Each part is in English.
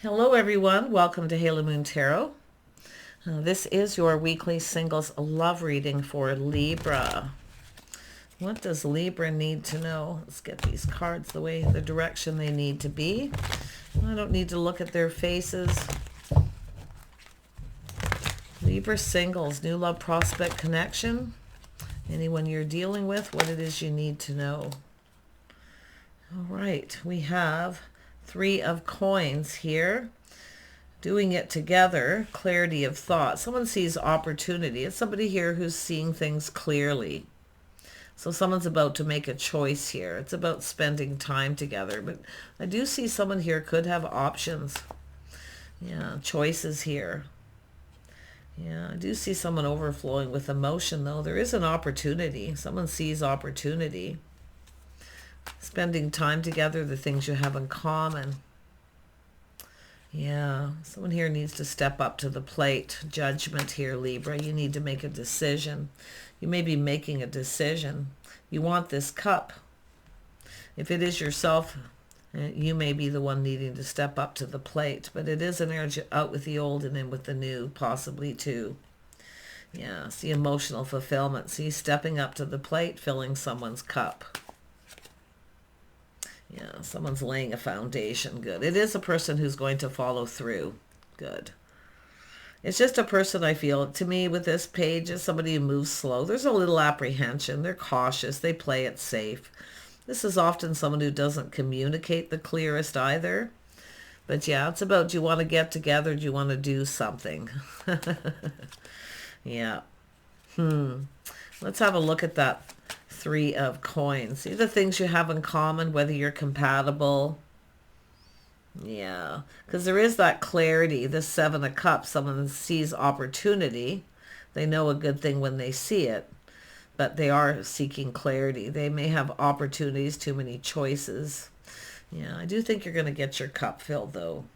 Hello everyone, welcome to Halo Moon Tarot. This is your weekly singles love reading for Libra. What does Libra need to know? Let's get these cards the direction they need to be. I don't need to look at their faces. Libra singles, new love prospect connection. Anyone you're dealing with, what it is you need to know. All right, we have Three of Coins here. Doing it together, clarity of thought. Someone sees opportunity. It's somebody here who's seeing things clearly. So someone's about to make a choice here. It's about spending time together. But I do see someone here could have options. Yeah, choices here. Yeah, I do see someone overflowing with emotion, though. There is an opportunity. Someone sees opportunity. Spending time together, the things you have in common. Yeah, someone here needs to step up to the plate. Judgment here, Libra. You need to make a decision. You may be making a decision. You want this cup. If it is yourself, you may be the one needing to step up to the plate. But it is an energy out with the old and in with the new, possibly too. Yeah, see emotional fulfillment. See stepping up to the plate, filling someone's cup. Yeah, someone's laying a foundation. Good. It is a person who's going to follow through. Good. It's just a person, I feel, to me, with this page, is somebody who moves slow. There's a little apprehension. They're cautious. They play it safe. This is often someone who doesn't communicate the clearest either. But yeah, it's about, do you want to get together? Do you want to do something? Yeah. Let's have a look at that Three of Coins. See the things you have in common, whether you're compatible. Yeah, because there is that clarity. The Seven of Cups, someone sees opportunity. They know a good thing when they see it, but they are seeking clarity. They may have opportunities, too many choices. Yeah, I do think you're going to get your cup filled, though.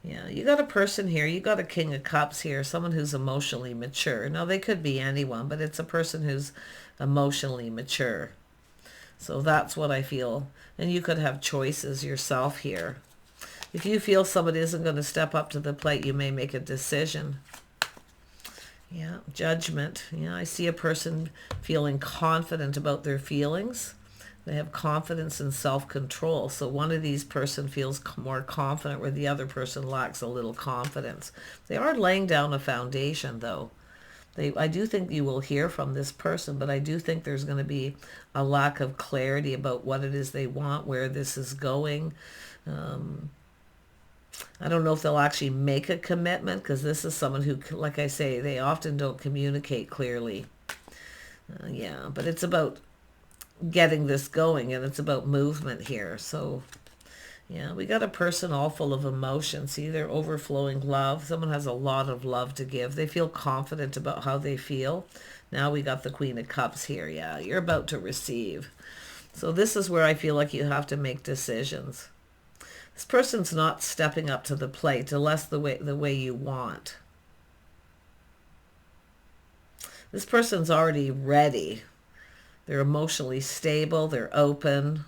Yeah, you got a person here. You got a King of Cups here, someone who's emotionally mature. Now, they could be anyone, but it's a person who's emotionally mature. So that's what I feel. And you could have choices yourself here. If you feel somebody isn't going to step up to the plate, you may make a decision. Yeah, Judgment. Yeah, I see a person feeling confident about their feelings. They have confidence and self-control. So one of these person feels more confident where the other person lacks a little confidence. They are laying down a foundation, though. I do think you will hear from this person, but I do think there's going to be a lack of clarity about what it is they want, where this is going. I don't know if they'll actually make a commitment, because this is someone who, like I say, they often don't communicate clearly. Yeah, but it's about getting this going, and it's about movement here. So yeah, we got a person all full of emotion. See, they're overflowing love. Someone has a lot of love to give. They feel confident about how they feel. Now we got the Queen of Cups here. Yeah, you're about to receive. So this is where I feel like you have to make decisions. This person's not stepping up to the plate unless the way you want. This person's already ready. They're emotionally stable. They're open.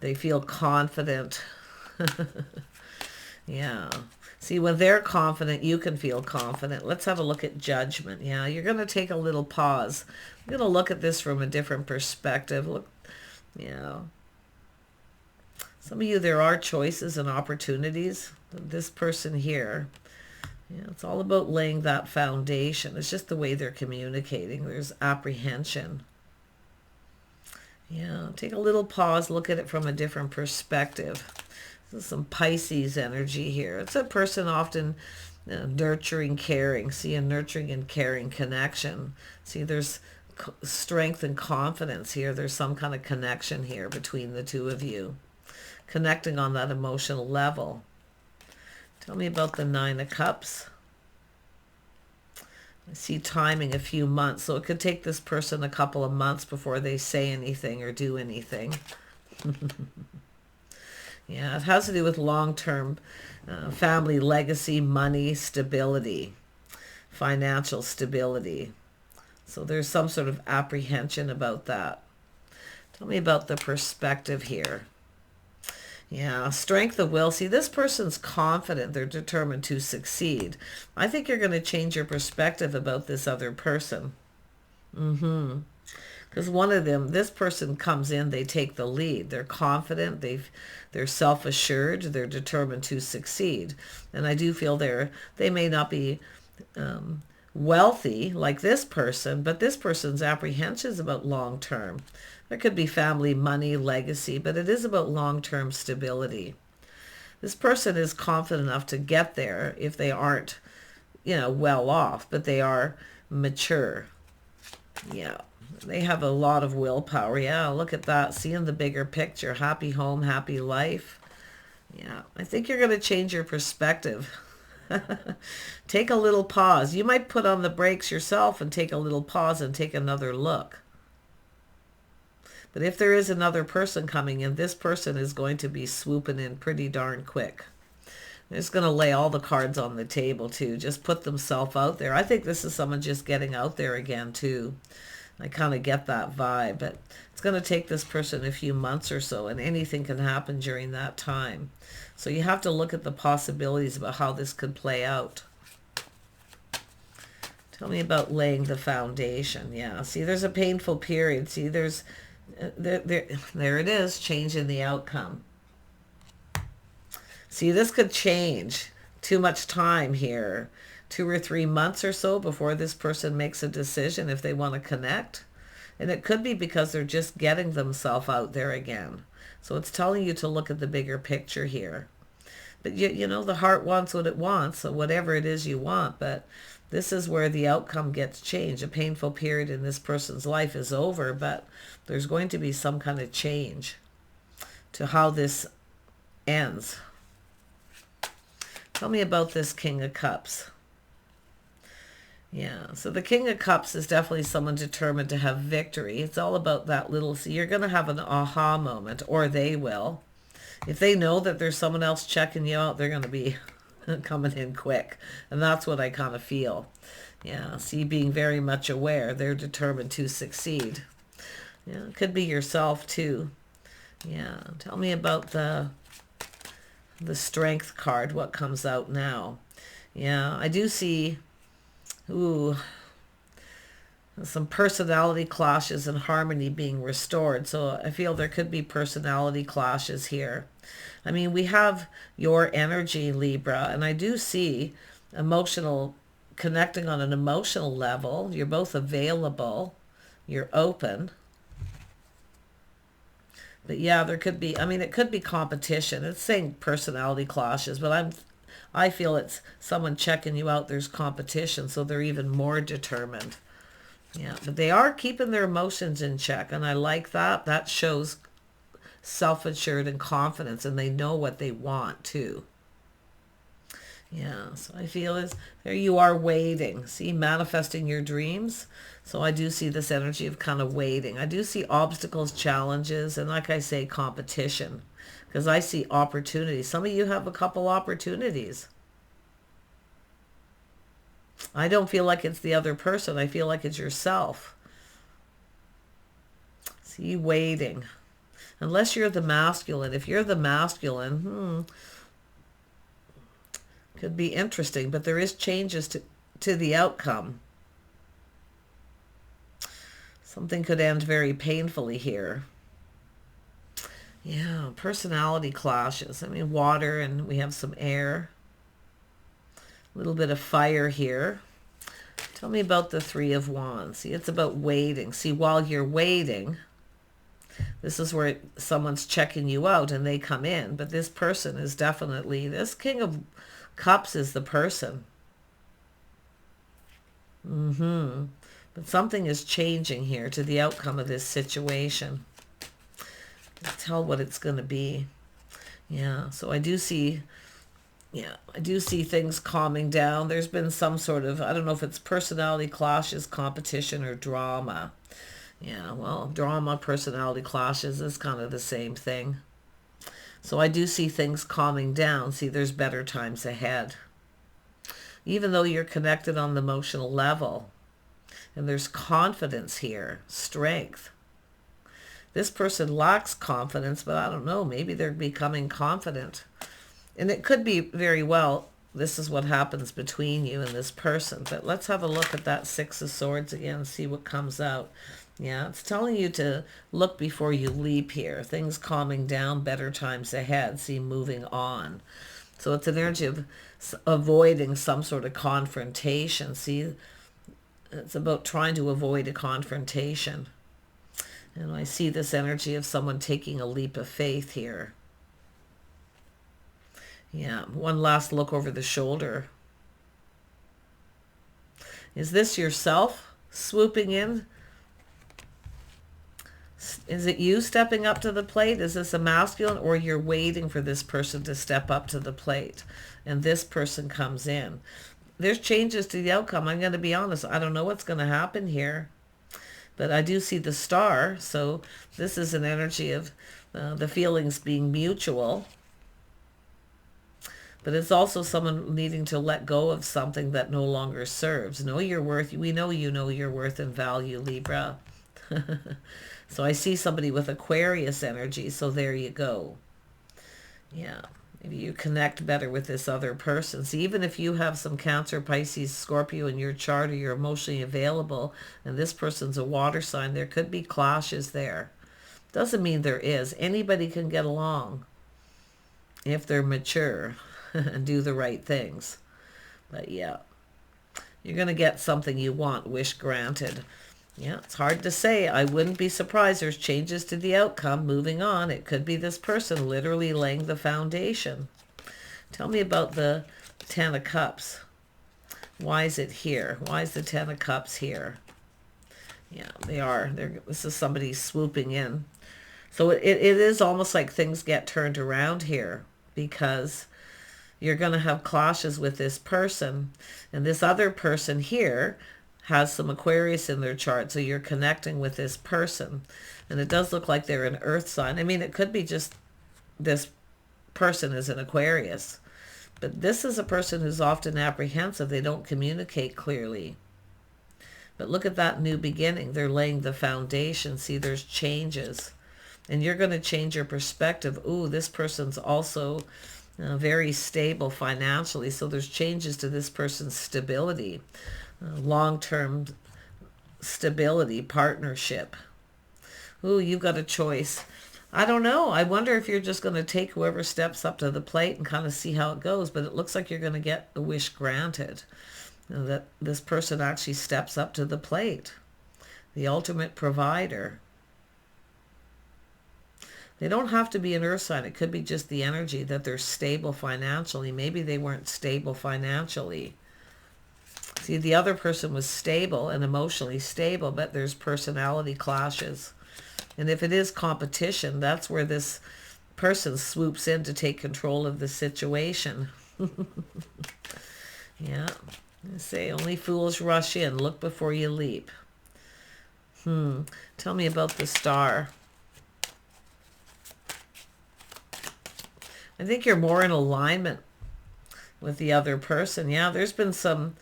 They feel confident. Yeah. See, when they're confident, you can feel confident. Let's have a look at Judgment. Yeah, you're going to take a little pause. I'm going to look at this from a different perspective. Look, yeah. Some of you, there are choices and opportunities. This person here, yeah, it's all about laying that foundation. It's just the way they're communicating. There's apprehension. Yeah, take a little pause, look at it from a different perspective. This is some Pisces energy here. It's a person often nurturing, caring. See, a nurturing and caring connection. See, there's strength and confidence here. There's some kind of connection here between the two of you. Connecting on that emotional level. Tell me about the Nine of Cups. I see timing a few months, so it could take this person a couple of months before they say anything or do anything. Yeah, it has to do with long-term family legacy, money, stability, financial stability. So there's some sort of apprehension about that. Tell me about the perspective here. Yeah, strength of will. See, this person's confident. They're determined to succeed. I think you're going to change your perspective about this other person. Because one of them, this person comes in, they take the lead. They're confident, they're self-assured, they're determined to succeed. And I do feel they may not be wealthy like this person, but this person's apprehension is about long term. There could be family, money, legacy, but it is about long-term stability. This person is confident enough to get there if they aren't, well off, but they are mature. Yeah. They have a lot of willpower. Yeah, look at that. Seeing the bigger picture. Happy home, happy life. Yeah, I think you're going to change your perspective. Take a little pause. You might put on the brakes yourself and take a little pause and take another look. But if there is another person coming in, this person is going to be swooping in pretty darn quick. They're just going to lay all the cards on the table too. Just put themselves out there. I think this is someone just getting out there again too. I kind of get that vibe, but it's going to take this person a few months or so, and anything can happen during that time. So you have to look at the possibilities about how this could play out. Tell me about laying the foundation. Yeah, see, there's a painful period. See, there it is, changing the outcome. See, this could change. Too much time here. 2 or 3 months or so before this person makes a decision if they want to connect. And it could be because they're just getting themselves out there again. So it's telling you to look at the bigger picture here. But you know, the heart wants what it wants, so whatever it is you want. But this is where the outcome gets changed. A painful period in this person's life is over, but there's going to be some kind of change to how this ends. Tell me about this King of Cups. Yeah, so the King of Cups is definitely someone determined to have victory. It's all about that little, so you're going to have an aha moment, or they will. If they know that there's someone else checking you out, they're going to be coming in quick. And that's what I kind of feel. Yeah, see, being very much aware, they're determined to succeed. Yeah, it could be yourself too. Yeah, tell me about the Strength card, what comes out now. Yeah, I do see... Ooh, some personality clashes and harmony being restored. So I feel there could be personality clashes here. I mean, we have your energy, Libra, and I do see connecting on an emotional level. You're both available. You're open. But yeah, there could be, I mean, it could be competition. It's saying personality clashes, but I feel it's someone checking you out. There's competition, so they're even more determined. Yeah, but they are keeping their emotions in check, and I like that. That shows self-assured and confidence, and they know what they want too. Yeah, so I feel there you are waiting. See, manifesting your dreams. So I do see this energy of kind of waiting. I do see obstacles, challenges, and like I say, competition. Because I see opportunities. Some of you have a couple opportunities. I don't feel like it's the other person. I feel like it's yourself. See, waiting. Unless you're the masculine. If you're the masculine, could be interesting. But there is changes to the outcome. Something could end very painfully here. Yeah, personality clashes. I mean, water, and we have some air. A little bit of fire here. Tell me about the Three of Wands. See, it's about waiting. See, while you're waiting, this is where someone's checking you out and they come in. But this person is definitely, this King of Cups is the person. But something is changing here to the outcome of this situation. Tell what it's going to be. Yeah, so I do see things calming down. There's been some sort of, I don't know if it's personality clashes, competition, or drama. Yeah, well, drama, personality clashes is kind of the same thing. So I do see things calming down. See, there's better times ahead. Even though you're connected on the emotional level. And there's confidence here, strength. This person lacks confidence, but I don't know, maybe they're becoming confident. And it could be very well, this is what happens between you and this person. But let's have a look at that Six of Swords again, see what comes out. Yeah, it's telling you to look before you leap here. Things calming down, better times ahead. See, moving on. So it's an energy of avoiding some sort of confrontation. See, it's about trying to avoid a confrontation. And I see this energy of someone taking a leap of faith here. Yeah, one last look over the shoulder. Is this yourself swooping in? Is it you stepping up to the plate? Is this a masculine, or you're waiting for this person to step up to the plate and this person comes in? There's changes to the outcome. I'm going to be honest. I don't know what's going to happen here, but I do see the star. So this is an energy of the feelings being mutual. But it's also someone needing to let go of something that no longer serves. Know your worth. We know you know your worth and value, Libra. So I see somebody with Aquarius energy, so there you go. Yeah, maybe you connect better with this other person. See, even if you have some Cancer, Pisces, Scorpio in your chart, or you're emotionally available, and this person's a water sign, there could be clashes there. Doesn't mean there is. Anybody can get along if they're mature and do the right things. But yeah, you're going to get something you want, wish granted. Yeah, it's hard to say. I wouldn't be surprised. There's changes to the outcome. Moving on. It could be this person literally laying the foundation. Tell me about the Ten of Cups. Why is it here? Why is the Ten of Cups here? Yeah, they are. This is somebody swooping in. So it is almost like things get turned around here, because you're going to have clashes with this person. And this other person here has some Aquarius in their chart, so you're connecting with this person. And it does look like they're an earth sign. I mean, it could be just this person is an Aquarius. But this is a person who's often apprehensive. They don't communicate clearly. But look at that new beginning. They're laying the foundation. See, there's changes. And you're going to change your perspective. Ooh, this person's also very stable financially. So there's changes to this person's stability. Long-term stability, partnership. Ooh, you've got a choice. I don't know. I wonder if you're just going to take whoever steps up to the plate and kind of see how it goes. But it looks like you're going to get the wish granted. That this person actually steps up to the plate. The ultimate provider. They don't have to be an earth sign. It could be just the energy that they're stable financially. Maybe they weren't stable financially. See, the other person was stable and emotionally stable, but there's personality clashes. And if it is competition, that's where this person swoops in to take control of the situation. Yeah. I say only fools rush in. Look before you leap. Tell me about the star. I think you're more in alignment with the other person. Yeah, there's been some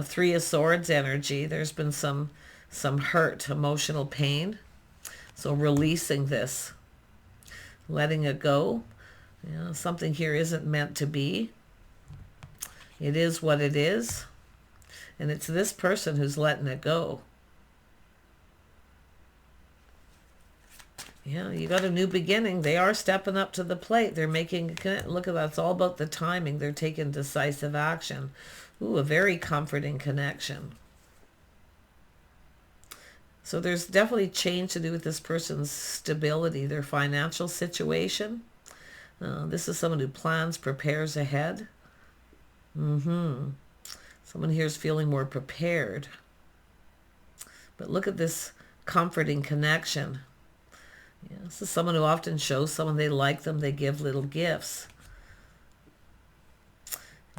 Three of Swords energy. There's been some hurt, emotional pain. So releasing this, letting it go. Yeah, something here isn't meant to be. It is what it is. And it's this person who's letting it go. Yeah, you got a new beginning. They are stepping up to the plate. They're making, look at that. It's all about the timing. They're taking decisive action. Ooh, a very comforting connection. So there's definitely change to do with this person's stability, their financial situation. This is someone who plans, prepares ahead. Someone here is feeling more prepared. But look at this comforting connection. Yeah, this is someone who often shows someone they like them. They give little gifts.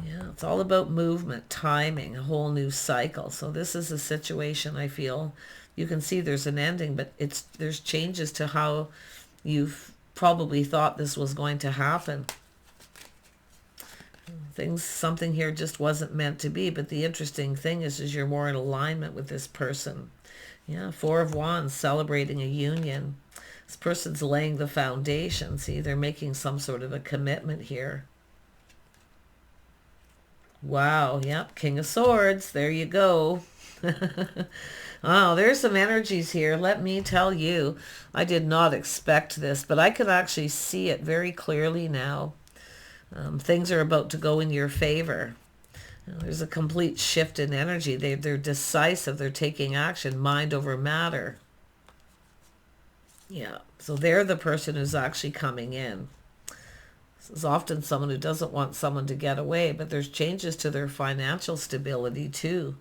Yeah, it's all about movement, timing, a whole new cycle. So this is a situation I feel you can see there's an ending, but there's changes to how you've probably thought this was going to happen. Something here just wasn't meant to be, but the interesting thing is you're more in alignment with this person. Yeah, Four of Wands, celebrating a union. This person's laying the foundation. See, they're making some sort of a commitment here. Wow, yep, King of Swords. There you go. Oh, there's some energies here. Let me tell you, I did not expect this, but I can actually see it very clearly now. Things are about to go in your favor. There's a complete shift in energy. They're decisive. They're taking action, mind over matter. Yeah, so they're the person who's actually coming in. This is often someone who doesn't want someone to get away, but there's changes to their financial stability too.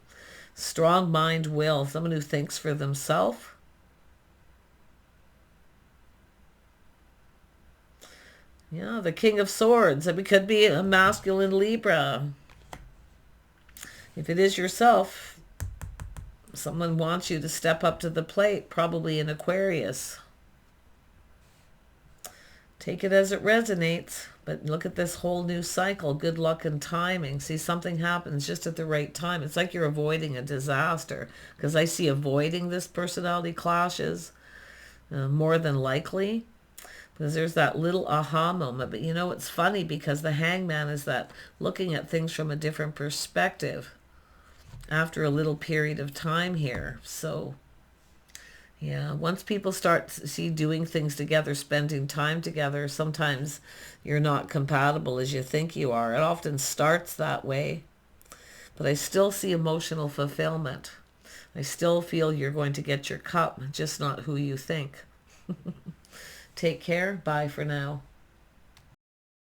Strong mind, will, someone who thinks for themselves. Yeah, the King of Swords. It could be a masculine Libra. If it is yourself, someone wants you to step up to the plate, probably an Aquarius. Take it as it resonates, but look at this whole new cycle. Good luck and timing. See, something happens just at the right time. It's like you're avoiding a disaster, because I see avoiding this personality clashes more than likely, because there's that little aha moment. But you know, it's funny because the Hangman is that looking at things from a different perspective after a little period of time here. So yeah, once people start doing things together, spending time together, sometimes you're not compatible as you think you are. It often starts that way. But I still see emotional fulfillment. I still feel you're going to get your cup, just not who you think. Take care. Bye for now.